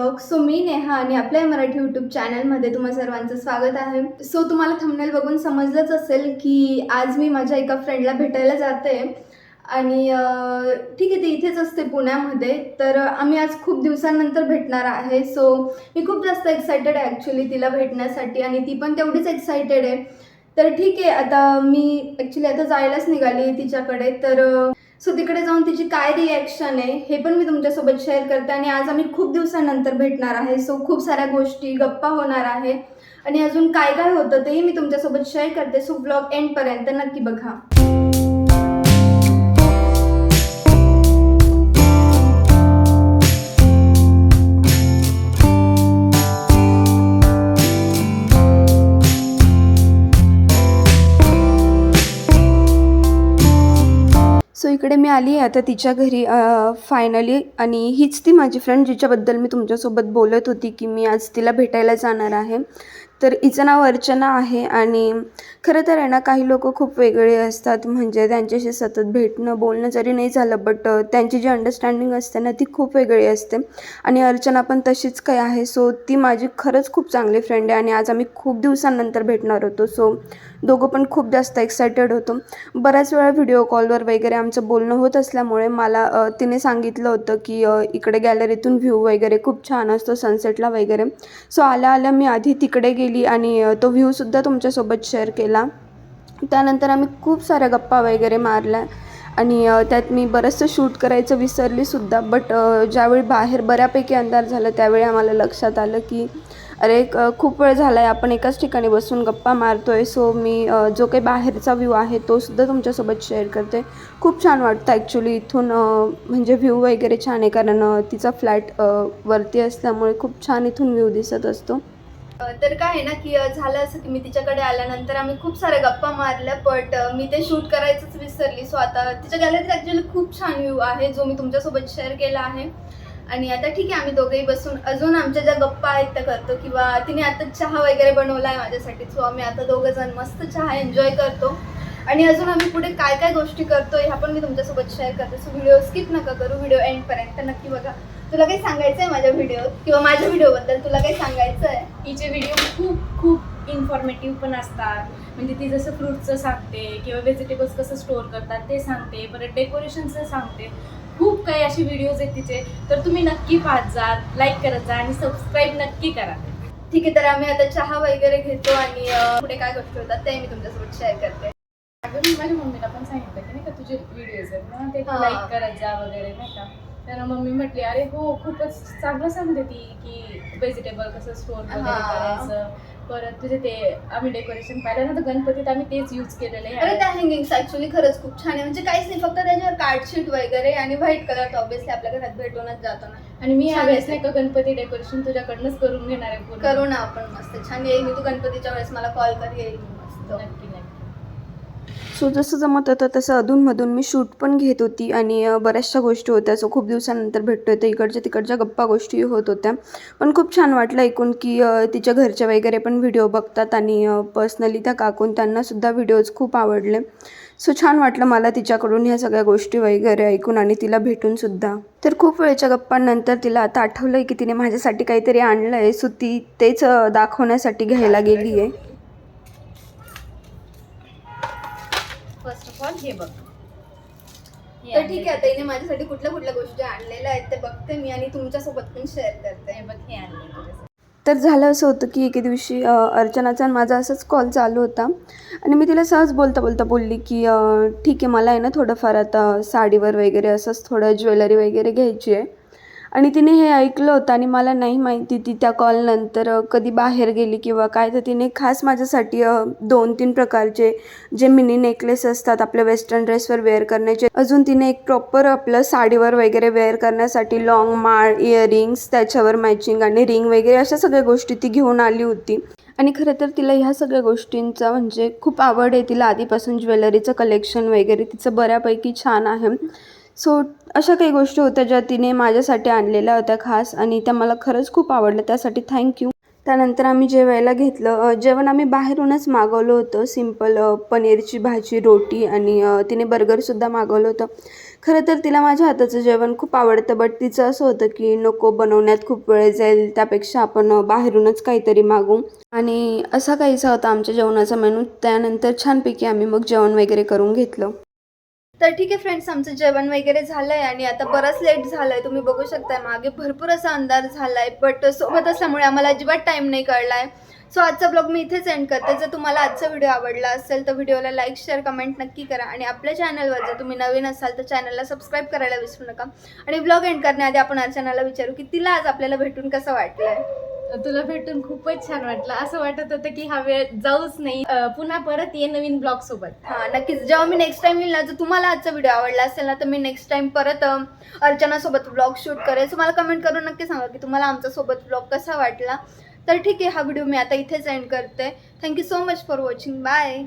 Blog. So मी नेहा आणि आपल्या Marathi YouTube चॅनलमध्ये तुम्हा सर्वांचं स्वागत आहे. सो तुम्हाला थंबनेल बघून समजलंच असेल की आज मी माझ्या एका फ्रेंडला भेटायला जाते आणि ठीक आहे, ती इथेच असते पुण्यामध्ये. तर आम्ही आज खूप दिवसांनंतर भेटणार आहे. सो मी खूप जास्त एक्सायटेड आहे ॲक्च्युली तिला भेटण्यासाठी आणि ती पण तेवढीच एक्सायटेड आहे. तर ठीक आहे, आता मी ॲक्च्युली आता जायलाच निघाली आहे तिच्याकडे. तर सो तिकडे जाऊन तिची काय रिॲक्शन आहे हे पण मी तुमच्यासोबत शेअर करते. आणि आज आम्ही खूप दिवसानंतर भेटणार आहे. सो खूप साऱ्या गोष्टी गप्पा होणार आहे आणि अजून काय काय होतं तेही मी तुमच्यासोबत शेअर करते. सो ब्लॉग एंडपर्यंत नक्की बघा. सो इकडे मी आली आहे आता तिच्या घरी फायनली. आणि हीच ती माझी फ्रेंड जिच्याबद्दल मी तुमच्यासोबत बोलत होती की मी आज तिला भेटायला जाणार आहे. तर हिचं नाव अर्चना आहे. आणि खरं तर आहे ना, काही लोक खूप वेगळे असतात, म्हणजे त्यांच्याशी सतत भेटणं बोलणं जरी नाही झालं बट त्यांची जी अंडरस्टँडिंग असते ना ती खूप वेगळी असते. आणि अर्चना पण तशीच काही आहे. सो ती माझी खरंच खूप चांगली फ्रेंड आहे आणि आज आम्ही खूप दिवसांनंतर भेटणार होतो. सो दोघं पण खूप जास्त एक्सायटेड होतो. बऱ्याच वेळा व्हिडिओ कॉलवर वगैरे आमचं बोलणं होत असल्यामुळे मला तिने सांगितलं होतं की इकडे गॅलरीतून व्ह्यू वगैरे खूप छान असतो सनसेटला वगैरे. सो आल्या आल्या मी आधी तिकडे गेली आणि तो व्ह्यूसुद्धा तुमच्यासोबत शेअर केला. त्यानंतर आम्ही खूप साऱ्या गप्पा वगैरे मारल्या आणि त्यात मी बरंचसं शूट करायचं विसरलीसुद्धा. बट ज्यावेळी बाहेर बऱ्यापैकी अंधार झालं त्यावेळी आम्हाला लक्षात आलं की अरे खूप वेळ झाला आहे आपण एकाच ठिकाणी बसून गप्पा मारतो आहे. सो मी जो काही बाहेरचा व्ह्यू आहे तोसुद्धा तुमच्यासोबत शेअर करते. खूप छान वाटतं ॲक्च्युली इथून, म्हणजे व्ह्यू वगैरे छान आहे कारण तिचा फ्लॅट वरती असल्यामुळे खूप छान इथून व्ह्यू दिसत असतो. तर काय आहे ना की झालं असं की मी तिच्याकडे आल्यानंतर आम्ही खूप साऱ्या गप्पा मारल्या बट मी ते शूट करायचंच विसरली. सो आता तिच्या गॅलरीत ॲक्च्युली खूप छान व्ह्यू आहे जो मी तुमच्यासोबत शेअर केला आहे. आणि आता ठीक आहे, आम्ही दोघेही बसून अजून आमच्या ज्या गप्पा आहेत त्या करतो. किंवा तिने आता चहा वगैरे बनवला आहे माझ्यासाठी. सो आम्ही आता दोघं जण मस्त चहा एन्जॉय करतो. आणि अजून आम्ही पुढे काय काय गोष्टी करतो ह्या पण मी तुमच्यासोबत शेअर करते. सो व्हिडिओ स्किप नका करू, व्हिडिओ एंडपर्यंत नक्की बघा. तुला काही सांगायचं आहे माझ्या व्हिडिओत किंवा माझ्या व्हिडिओबद्दल तुला काही सांगायचं आहे? हिचे व्हिडिओ खूप खूप इन्फॉर्मेटिव्ह पण असतात. म्हणजे ती जसं फ्रूटचं सांगते किंवा व्हेजिटेबल्स कसं स्टोअर करतात ते सांगते, परत डेकोरेशनचं सांगते. खूप काही असे व्हिडिओज आहेत तिचे. तर तुम्ही नक्की पाहत जा, लाईक करत जा आणि सबस्क्राईब नक्की करा. ठीक आहे, तर आम्ही आता चहा वगैरे घेतो आणि पुढे काय गोष्टी होतात ते मी तुमच्यासोबत शेअर करते. अगं मी माझ्या मम्मीला पण सांगितलं की नाही का तुझे व्हिडिओज आहेत ना ते लाईक करत जा वगैरे नाही का. तर मम्मी म्हटली अरे हो खूपच चांगलं सांगते ती की व्हेजिटेबल कसं स्टोअर वगैरे करायचं. परत तुझे ते आम्ही डेकोरेशन पाहिलं ना तर गणपतीत आम्ही तेच यूज केलेलं आहे. अरे त्या हँगिंग्स ॲक्च्युली खरंच खूप छान आहे. म्हणजे काहीच नाही, फक्त त्याच्यावर कार्डशीट वगैरे आणि व्हाईट कलर तर ऑब्व्हियसली आपल्या घरात भेटूनच जातो ना. आणि मी यावेळेस नाही का गणपती डेकोरेशन तुझ्याकडनंच करून घेणार आहे पूर्ण. करू ना आपण, मस्त छान येईल. मी तू गणपतीच्या वेळेस मला कॉल कर, येईल मस्त. नक्की नक्की. सो जसं जमत होतं तसं अधूनमधून मी शूट पण घेत होती आणि बऱ्याचशा गोष्टी होत्या. सो खूप दिवसानंतर भेटतोय तर इकडच्या तिकडच्या गप्पा गोष्टी होत होत्या. पण खूप छान वाटलं ऐकून की तिच्या घरचे वगैरे पण व्हिडिओ बघतात आणि पर्सनली त्या काकून त्यांनासुद्धा व्हिडिओज खूप आवडले. सो छान वाटलं मला तिच्याकडून ह्या सगळ्या गोष्टी वगैरे ऐकून आणि तिला भेटूनसुद्धा. तर खूप वेळच्या गप्पांनंतर तिला आता आठवलं आहे की तिने माझ्यासाठी काहीतरी आणलं आहे. सो ती तेच दाखवण्यासाठी घ्यायला गेली आहे. फर्स्ट ऑफ ऑल हे बघ. तर ठीक आहे, आता हिने माझ्यासाठी कुठल्या कुठल्या गोष्टी आणलेल्या आहेत ते बघते मी आणि तुमच्यासोबत पण शेअर करते. हे बघ हे आणले. तर झालं असं होतं की एके दिवशी अर्चनाचा आणि माझा असंच कॉल चालू होता आणि मी तिला सहज बोलता बोलता बोलली की ठीक आहे, मला आहे ना थोडंफार आता साडीवर वगैरे असंच थोडं ज्वेलरी वगैरे घ्यायची आहे. आणि तिने हे ऐकलं होतं आणि मला नाही माहिती ती त्या कॉलनंतर कधी बाहेर गेली किंवा काय. तर तिने खास माझ्यासाठी 2-3 प्रकारचे जे मिनी नेकलेस असतात आपल्या वेस्टर्न ड्रेसवर वेअर करण्याचे, अजून तिने एक प्रॉपर आपलं साडीवर वगैरे वेअर करण्यासाठी लॉंग माळ, इयरिंग्स, त्याच्यावर मॅचिंग आणि रिंग वगैरे अशा सगळ्या गोष्टी ती घेऊन आली होती. आणि खरं तर तिला ह्या सगळ्या गोष्टींचा म्हणजे खूप आवड आहे. तिला आधीपासून ज्वेलरीचं कलेक्शन वगैरे तिचं बऱ्यापैकी छान आहे. सो अशा काही गोष्टी होत्या ज्या तिने माझ्यासाठी आणलेल्या होत्या खास आणि त्या मला खरंच खूप आवडल्या, त्यासाठी थँक्यू. त्यानंतर आम्ही जेवायला घेतलं. जेवण आम्ही बाहेरूनच मागवलं होतं, सिम्पल पनीरची भाजी, रोटी आणि तिने बर्गरसुद्धा मागवलं होतं. खरं तर तिला माझ्या हाताचं जेवण खूप आवडतं, बट तिचं असं होतं की नको, बनवण्यात खूप वेळ जाईल, त्यापेक्षा आपण बाहेरूनच काहीतरी मागू. आणि असा काहीसा होता आमच्या जेवणाचा मेनू. त्यानंतर छानपैकी आम्ही मग जेवण वगैरे करून घेतलं. तर ठीक आहे फ्रेंड्स, आमचं जेवण वगैरे झालं आहे आणि आता बरंच लेट झालं आहे. तुम्ही बघू शकताय मागे भरपूर असा अंधार झाला आहे, बट सोबत असल्यामुळे आम्हाला अजिबात टाईम नाही कळला आहे. सो आजचा ब्लॉग मी इथेच एंड करते. जर तुम्हाला आजचा व्हिडिओ आवडला असेल तर व्हिडिओला लाईक, शेअर, कमेंट नक्की करा. आणि आपल्या चॅनलवर जर तुम्ही नवीन असाल तर चॅनलला सबस्क्राईब करायला विसरू नका. आणि ब्लॉग एंड करण्याआधी आपण अर्चनाला विचारू की तिला आज आपल्याला भेटून कसं वाटलंय. तुला भेटून खूपच छान वाटलं. असं वाटत होतं की हा वेळ जाऊच नाही, पुन्हा परत ये नवीन ब्लॉग सोबत. हां, नक्कीच. जेव्हा मी नेक्स्ट टाइम येईल ना, जर तुम्हाला आजचा व्हिडिओ आवडला असेल ना, तर मी नेक्स्ट टाइम परत अर्चनासोबत व्लॉग शूट करेल. सो मला कमेंट करून नक्की सांगा की तुम्हाला आमच्यासोबत व्लॉग कसा वाटला. तर ठीक आहे, हा व्हिडिओ मी आता इथेच एंड करते. Thank you so much for watching. Bye.